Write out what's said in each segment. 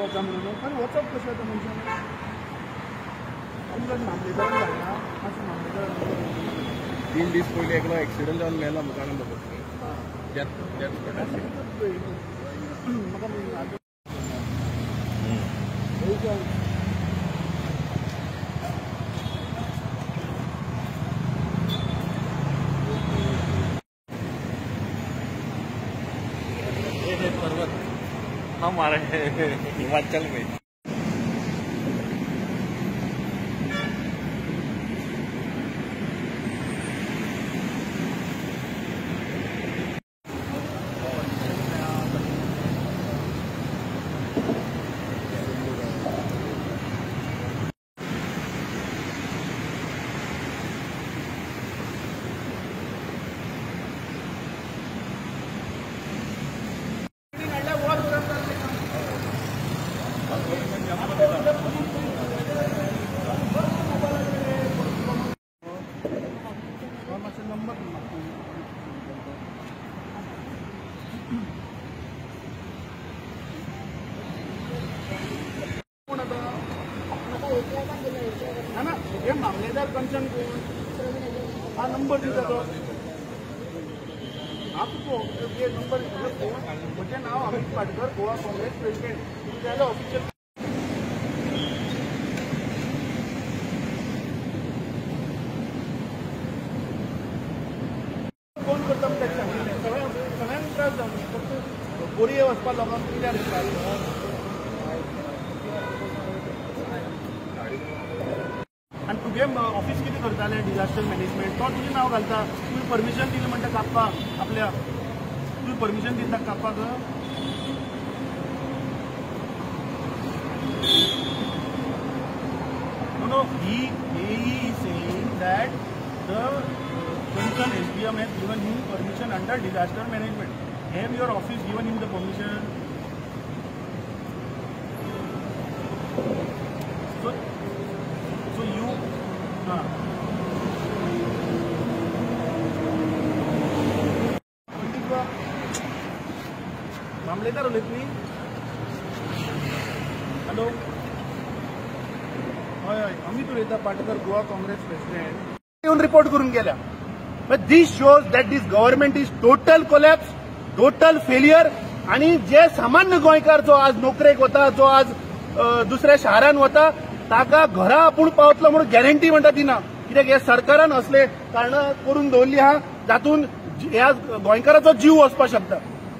वचा म्हणून खरें वचप कशें आतां मनशान आमकां मामलेदारान धाडला मातशें मामलेदार 3 दीस पयलीं एकलो एक्सिडंट जावन मेला जाणा पर्वत हमारे हिमाचल में हे मामलेदार कंचन कोण हा नंबर दिता तो हा तुको हे नंबर कोण म्हजें नांव अमित पाटकर गोवा काँग्रेस प्रेसिडेंट तुमच्या ऑफिशियल फोन करता म्हणून सांगिल्लें सगळ्यांक त्रास जावन फक्त बोरये वचपाक लोकांक कित्याक दितात आनी तुगे ऑफिस कितें करतालें डिजास्टर मॅनेजमेंट तो तुजें नांव घालता तुवें परमिशन दिलें म्हणटा कापपाक आपल्या तुवें परमिशन दिता कापपाक no he is saying that the concerned SDM has given him permission under disaster management. Have your office given him the permission? So you मामलेदार उलयत न्ही हॅलो हय हय अमित उलयता पाटकर गोवा काँग्रेस प्रेसिडेंट येवन रिपोर्ट करून गेल्या but these shows that this government is total collapse total failure आणि जे सामान्य गोंयकार जो आज नोकरेक वता जो आज दुसऱ्या शारान वता ताका घरा आपूण पावतलो म्हणून गॅरंटी म्हणटा दिना कित्याक हे सरकारान असले कारणां करून दवरली आहा जातून ह्या गोंयकाराचो जीव वचपाक शकता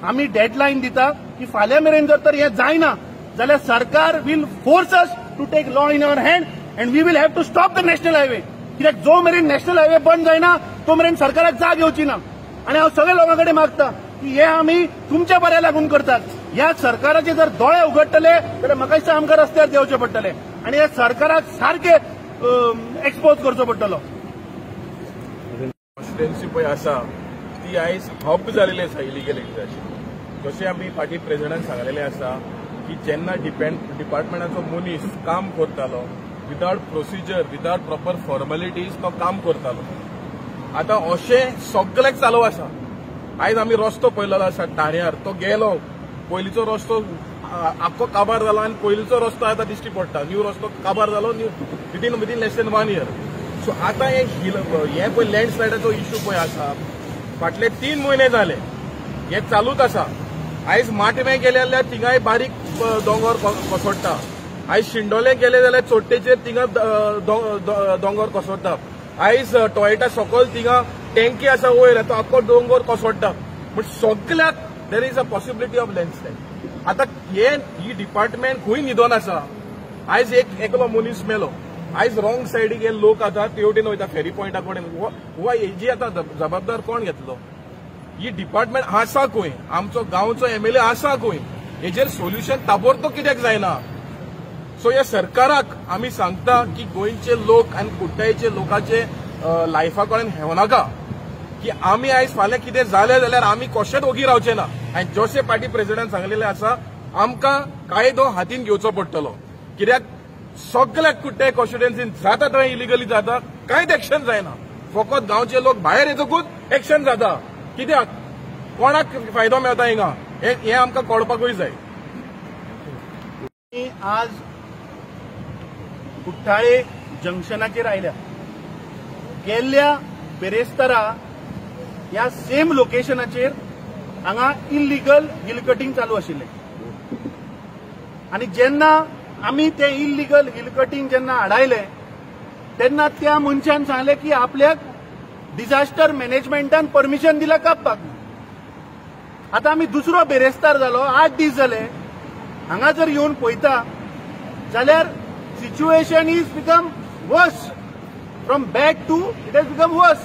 आमी डेडलायन दिता की फाल्यां मेरेन जर तर हे जायना जाल्यार सरकार will force us to take law in our hand and we will have to stop the national highway कित्याक जो मेरेन नॅशनल हायवे बंद जायना तो मेरेन सरकाराक जाग येवची ना आनी हांव सगळ्या लोकां कडेन मागता की हे आमी तुमच्या बऱ्या लागून करतात ह्या सरकाराचे जर दोळे उगडटले जाल्यार म्हाका दिसता आमकां रस्त्यार देंवचें पडटलें आनी ह्या सरकाराक सारके एक्सपोज करचो पडटलो कॉन्स्टिट्युएन्सी पळय आसा ती आयज हब जालेली आसा इलिगल एंट्रीची जशें आमी फाटीं प्रेसिडेंटान सांगलेलें आसा की जेन्ना डिपार्टमेंटाचो मनीस काम करतालो without procedure without proper formalities तो काम करतालो आतां अशें सगळ्याक चालू आसा आयज आमी रस्तो पळयलेलो आसा ठाण्यार तो गेलो पयलींचो रस्तो आख्खो काबार जालो आनी पयलींचो रस्तो आतां दिश्टी पडटा न्यू रस्तो काबार जालो विदीन लेस दॅन 1 year सो आतां हे पळय लँडस्लायडाचो इश्यू पळय आसा फाटले 3 म्हयने जाले हे चालूच आसा आयज माटमे गेले जाल्यार थिंगाय बारीक दोंगर कोसळटा आयज शिंडोले गेले जाल्यार चोट्टेचेर थिंगा दोंगर कोसळटा आयज टॉयटा सकयल थिंगा टँकी आसा वयर तो आख्खो दोंगर कोसळटा बट सगळ्याक there is a possibility of landslide आतां ही डिपार्टमेंट खंय न्हिदोन आसा आयज एकलो मनीस मेलो आयज रॉंग सायडीक हे लोक आतां तेवटेन वयता फेरी पॉयंटा कडेन वा हेजी आतां जबाबदार कोण घेतलो ही डिपार्टमेंट आसा खंय आमचो गांवचो MLA आसा खंय हेजेर सोल्युशन ताबडतोब कित्याक जायना सो ह्या सरकाराक आमी सांगता की गोंयचे लोक आनी कुट्टायचे लोकांचे लायफा कडेन हेवनाका की आमी आयज फाल्यां कितें जालें जाल्यार आमी कशेंच ओगी रावचे ना आनी जशें पार्टी प्रेसिडेंट सांगलेलें आसा आमकां कायदो हातीन घेवचो पडटलो कित्याक सगळ्याक कुट्टाय कॉन्स्टिट्युएन्सीन जाता थंय इलिगली जाता कांयच एक्शन जायना फकत गांवचे लोक भायर येतकूच एक्शन जाता कित्याक कोणाक फायदो मेळटा हिंगा हे आमकां कळपाकूय जाय आज कुठ्ठाळे जंक्शनाचेर आयल्या. गेल्ल्या बेरेस्तारा ह्या सेम लोकेशनाचेर हांगा इल्लीगल हिल कटिंग चालू आशिल्लें आनी जेन्ना आमी ते इल्लीगल हिल कटिंग जेन्ना आडायले तेन्ना त्या मनशान सांगलें की आपल्याक डिझास्टर मॅनेजमेंटान परमिशन दिला कापपाक. आतां आमी दुसरो बेरेस्तार जालो 8 दीस जाले. हांगा जर येवन पळयता जाल्यार situation is become worse. From bad to it has become worse.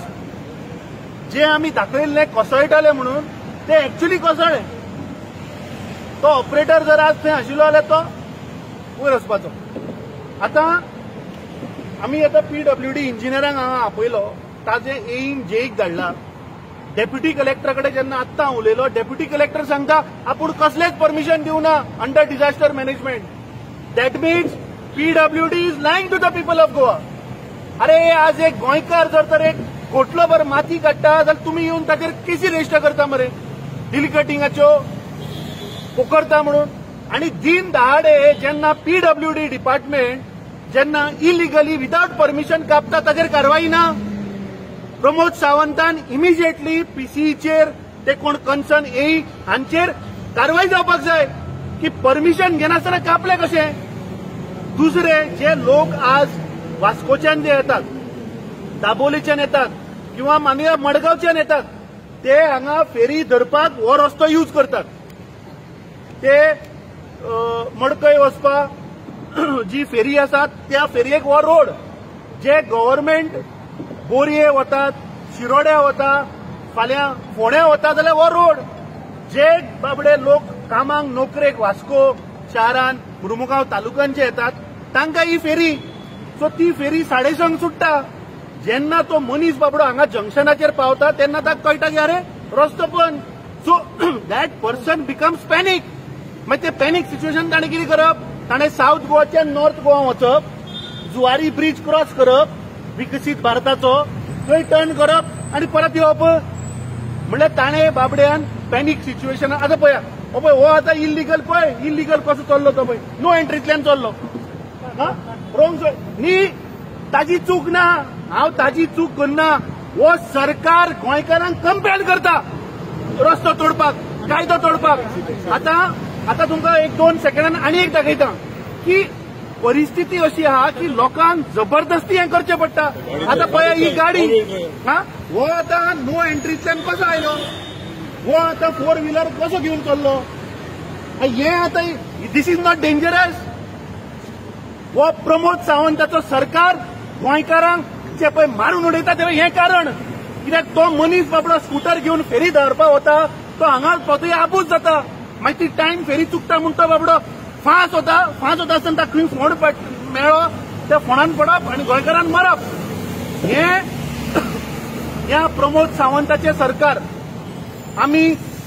जे आमी दाखयल्ले कोसळटाले म्हणून ते एक्चुअली कोसळ्ळे. तो ऑपरेटर जर आज थंय आशिल्लो जाल्यार तो वयर वचपाचो. आतां आमी आतां PWD इंजिनियरांक हांगा आपयलो. ताजे एईन जेईक धाडला. डेप्युटी कलेक्टरा कडेन जेन्ना आत्तां उलयलो डेप्युटी कलेक्टर सांगता आपूण कसलेच परमिशन दिवना under disaster management. That means PWD is lying to the people of Goa. अरे आज एक गोंयकार जर तर एक कोटलोभर माती काडटा जाल्यार तुमी येवन ताचेर केसी रेजिस्टर करता मरे हिल कटिंगाच्यो पोकरता म्हणून. आनी दिन दहाडे जेन्ना PWD डिपार्टमेंट जेन्ना इलिगली विदाउट परमिशन कापता ताचेर कारवाई ना. प्रमोद सावंतान इमिजिएटली PCEचेर ते कोण कन्सर्न येई हांचेर कारवाई जावपाक जाय की परमिशन घेनासतना कापले कशें. दुसरे जे लोक आज वास्कोच्यान जे येतात दाबोलीच्यान येतात किंवा मानया मडगांवच्यान येतात ते हांगा फेरी धरपाक हो रस्तो यूज करतात. ते मडकय वचपाक जी फेरी आसा त्या फेरयेक हो रोड. जे गव्हर्नमेंट बोरये वतात शिरोड्या वता फाल्यां फोंड्या वता जाल्यार हो रोड. जे बाबडे लोक कामाक नोकरेक वास्को शारान मुर्मुगांव तालुक्यांचे येतात तांकां ही फेरी. सो ती फेरी 6:30 सुट्टा. जेन्ना तो मनीस बाबडो हांगा जंक्शनाचेर पावता तेन्ना ताका कळटा की अरे रस्तो बंद. So that person becomes panic. मागीर ते पॅनीक सिच्युएशन ताणें कितें करप. ताणें साऊथ गोवाच्यान नॉर्थ गोवा वचप जुवारी ब्रिज क्रॉस करप विकसीत भारताचो थंय टर्न करप आनी परत येवप. म्हणल्यार ताणें बाबड्यान पॅनीक सिच्युएशन. आतां पळया हो आतां इल्लीगल पळय इल्लीगल कसो चल्लो तो पळय नो एंट्रींतल्यान चल्लो. रोंग न्ही ताजी चूक ना. हांव ताजी चूक करना. हो सरकार गोंयकारांक कंपेल करता रस्तो तोडपाक कायदो तोडपाक. आतां तुमकां 1-2 सेकंडान आनी एक दाखयता की परिस्थिती अशी आहा की लोकांक जबरदस्ती हें करचें पडटा. आतां पळया ही गाडी हो आतां नो एंट्रींतल्यान कसो आयलो. हो आतां 4 व्हिलर कसो घेवन चल्लो. हें आतां दीस इज नॉट डेंजरस. हो प्रमोद सावंताचो सरकार गोंयकारांक जे पळय मारून उडयता तें हें कारण. कित्याक तो मनीस बाबडो स्कूटर घेवन फेरी धरपाक वता तो हांगा स्वतूय आबूज जाता. मागीर ती टायम फेरी चुकता म्हूण तो बाबडो फास्ट वता आसतना ताका खंय फोंड मेळ्ळो त्या फोंडान पडप आनी गोंयकारांक मारप. ह्या प्रमोद सावंताचें सरकार आमी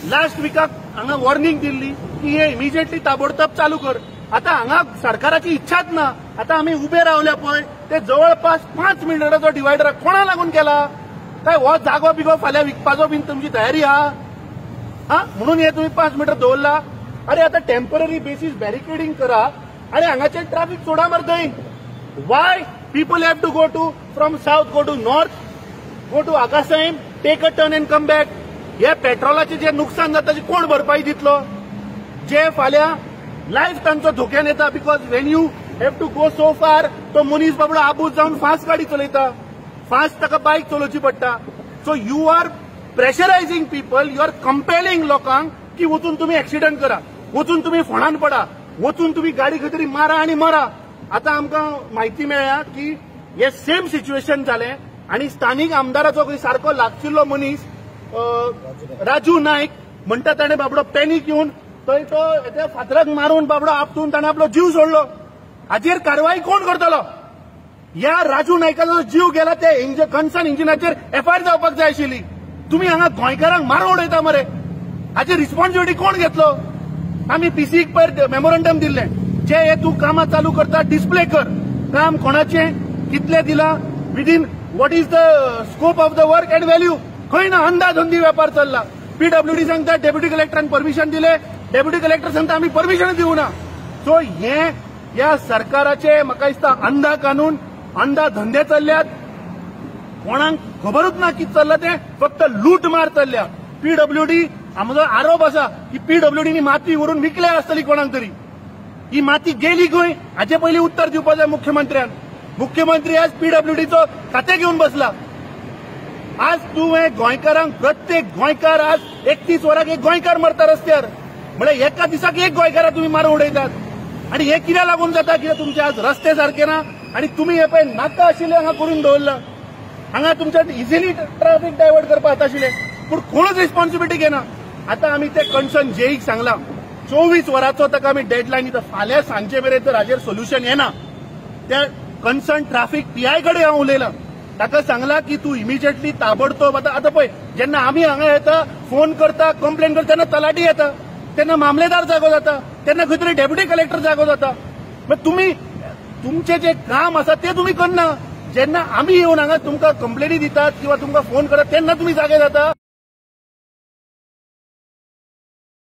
लास्ट विकाक हांगा वॉर्निंग दिल्ली की हे इमिजिएटली ताबडतोब चालू कर. आतां हांगा सरकाराची इच्छाच ना. आतां आमी उबे रावल्या पळय ते जवळपास 5 मिटराचो डिवायडर कोणा लागून केला. काय हो जागो बिगो फाल्यां विकपाचो बीन तुमची तयारी आहा म्हणून हे तुमी 5 मिटर दवरला. अरे आतां टेम्पररी बेसीस बॅरिकेडिंग करा आनी हांगाचें ट्रॅफिक सोडा मरे थंय. Why people have to go to from south go to north go to Agasaim take a turn and come back. हे पेट्रोलाचें जे नुकसान जाता ताची कोण भरपाई दितलो. जे फाल्यां लायफ तांचो धोक्यान येता because when you have to go so far तो मनीस बाबडो आबूज जावन फास्ट गाडी चलयता. फास्ट ताका बायक चलोवची पडटा. So you are pressurising people. You are compelling लोकांक की वचून तुमी एक्सिडंट करा वचून तुमी फोंडान पडा वचून तुमी गाडी खंय तरी मारा आनी मरा. आतां आमकां म्हायती मेळ्ळ्या की हे सेम सिच्युएशन जालें आनी स्थानीक आमदाराचो खंय सारको लागशिल्लो मनीस राजू नायक म्हणटा ताणें बाबडो पॅनीक येवन थंय तो त्या फातराक मारून बाबडो आपटून ताणें आपलो जीव सोडलो. हाजेर कारवाई कोण करतलो. ह्या राजू नायकाचो जीव गेला त्या कन्सर्न इंजिनाचेर FIR जावपाक जाय आशिल्ली. तुमी हांगा गोंयकारांक मारून उडयता मरे. हाची रिस्पॉन्सिबिलिटी कोण घेतलो. आमी PCEक पयर मेमोरंडम दिल्लें जे हे तूं कामां चालू करता डिस्प्ले कर. काम कोणाचें कितलें दिलां within what is the scope of the work end value खंय ना. अंदाधुंदी वेपार चल्ला. PWD सांगता डेप्युटी कलेक्टरान परमिशन दिले. डेप्युटी कलेक्टर सांगता आमी परमिशन दिवना. सो हे ह्या सरकाराचे म्हाका दिसता अंधा कानून अंधा धंदे चल्ल्यात. कोणाक खबरूच ना कितें चल्लां तें, फक्त लूट मार चल्ल्या. पीडब्ल्यूडी आमचो आरोप आसा की पीडब्ल्यूडीनी माती व्हरून विकल्या आसतली कोणाक तरी. ही माती गेली खंय हाचे पयलीं उत्तर दिवपाक जाय मुख्यमंत्र्यान. मुख्यमंत्री आज पीडब्ल्यूडीचो खातें घेवन बसला. आज तुवें गोंयकारांक प्रत्येक गोंयकार आज 31 वरांक एक गोंयकार मरता रस्त्यार. म्हणजे एका दिसाक एक गोंयकारा तुम्ही मारून उडयतात. आणि हे कित्याक लागून जाता कित्याक तुमचे आज रस्ते सारखे ना आणि तुम्ही हे पळय नाका आशिल्ले हांगा करून दवरला. हांगा तुमच्या इजिली ट्रॅफिक डायवर्ट करपाक जाता आशिल्लें पूण कोणूच रिस्पॉन्सिबिलिटी घेना. आता आमी ते कन्सर्न जेईक सांगला 24 वरांचो ताका आमी डेडलायन दिता. फाल्यां सांजे मेरेन जर हाजेर सोल्युशन येना त्या कन्सर्न ट्रॅफिक पीआय कडेन हांव उलयलां. ताका सांगला की तूं इमिजिएटली ताबडतोब आतां पळय जेन्ना आमी हांगा येता फोन करता कंप्लेन करता तेन्ना तलाटी येता, तेन्ना मामलेदार जागो जाता, तेन्ना खंय तरी डेप्युटी कलेक्टर जागो जाता. मागीर तुमी तुमचें जें काम आसा तें तुमी करना. जेन्ना आमी येवन हांगा तुमकां कंप्लेनी दितात किंवा तुमकां फोन करतात तेन्ना तुमी जागे जाता.